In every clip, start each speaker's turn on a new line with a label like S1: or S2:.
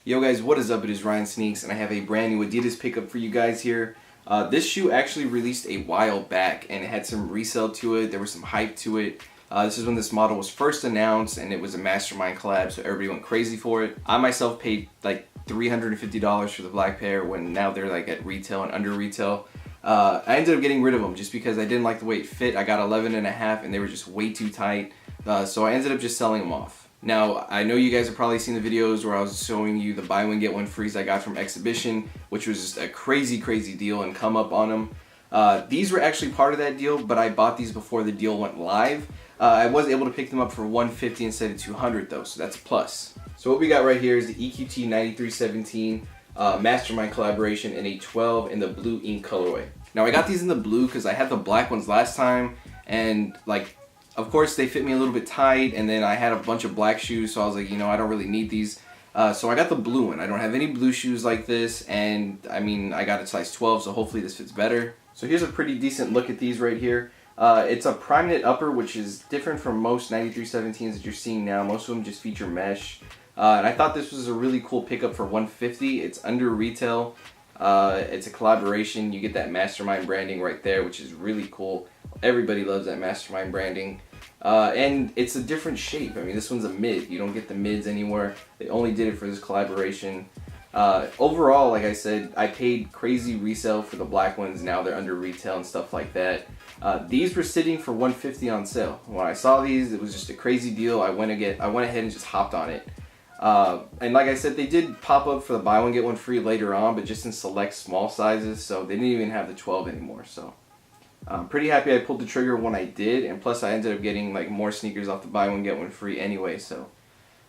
S1: Yo guys, what is up? It is Ryan Sneaks and I have a brand new Adidas pickup for you guys here. This shoe actually released a while back and it had some resale to it. There was some hype to it. This is when this model was first announced and it was a Mastermind collab, so everybody went crazy for it. I myself paid like $350 for the black pair when now they're like at retail and under retail. I ended up getting rid of them just because I didn't like the way it fit. I got 11 and a half and they were just way too tight. So I ended up just selling them off. Now, I know you guys have probably seen the videos where I was showing you the buy one get one frees I got from Exhibition, which was just a crazy deal and come up on them. These were actually part of that deal, but I bought these before the deal went live. I was able to pick them up for $150 instead of $200 though, so that's a plus. So what we got right here is the EQT 9317 Mastermind collaboration in a 12 in the blue ink colorway. Now I got these in the blue because I had the black ones last time, and like, of course they fit me a little bit tight, and then I had a bunch of black shoes, so I was like, you know, I don't really need these. So I got the blue one. I don't have any blue shoes like this, and I mean, I got a size 12, so hopefully this fits better. So here's a pretty decent look at these right here. It's a prime knit upper, which is different from most 9317s that you're seeing now. Most of them just feature mesh. And I thought this was a really cool pickup for $150. It's under retail. It's a collaboration. You get that Mastermind branding right there, which is really cool. Everybody loves that Mastermind branding. And it's a different shape. I mean, this one's a mid. You don't get the mids anywhere. They only did it for this collaboration. Overall, like I said, I paid crazy resale for the black ones. Now they're under retail and stuff like that. These were sitting for $150 on sale. When I saw these, it was just a crazy deal. I went ahead and just hopped on it. And like I said, they did pop up for the buy one get one free later on, but just in select small sizes, so they didn't even have the 12 anymore. So I'm pretty happy I pulled the trigger when I did, and plus I ended up getting like more sneakers off the buy one get one free anyway. So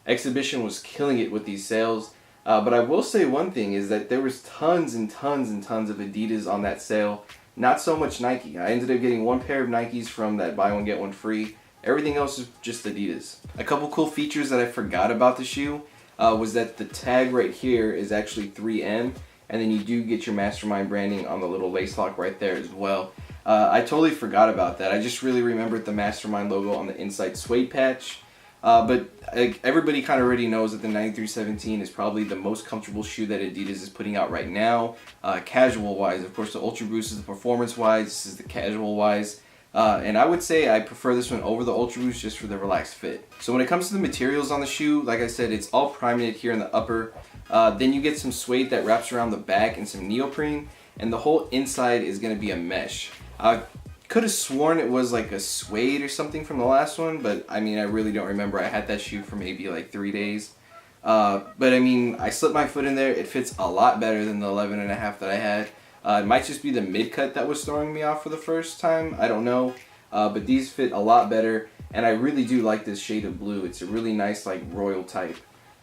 S1: Exhibition was killing it with these sales. But I will say one thing is that there was tons and tons of Adidas on that sale. Not so much Nike. I ended up getting one pair of Nikes from that buy one get one free. Everything else is just Adidas. A couple cool features that I forgot about the shoe was that the tag right here is actually 3M, and then you do get your Mastermind branding on the little lace lock right there as well. I totally forgot about that. I just really remembered the Mastermind logo on the inside suede patch. But everybody kind of already knows that the 9317 is probably the most comfortable shoe that Adidas is putting out right now. Casual wise, of course the Ultra Boost is the performance wise, this is the casual wise. And I would say I prefer this one over the Ultra Boost just for the relaxed fit. So when it comes to the materials on the shoe, like I said, it's all prime knit here in the upper. Then you get some suede that wraps around the back and some neoprene, and the whole inside is going to be a mesh. I could have sworn it was like a suede or something from the last one, but I mean, I really don't remember. I had that shoe for maybe like 3 days. But I mean, I slipped my foot in there. It fits a lot better than the 11 and a half that I had. It might just be the mid cut that was throwing me off for the first time. I don't know. But these fit a lot better, and I really do like this shade of blue. It's a really nice like royal type.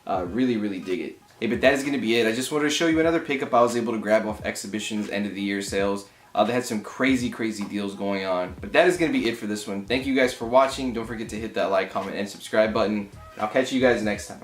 S1: Really dig it. Hey, but that is going to be it. I just wanted to show you another pickup I was able to grab off Exhibition's end of the year sales. They had some crazy deals going on. But that is going to be it for this one. Thank you guys for watching. Don't forget to hit that like, comment, and subscribe button. I'll catch you guys next time.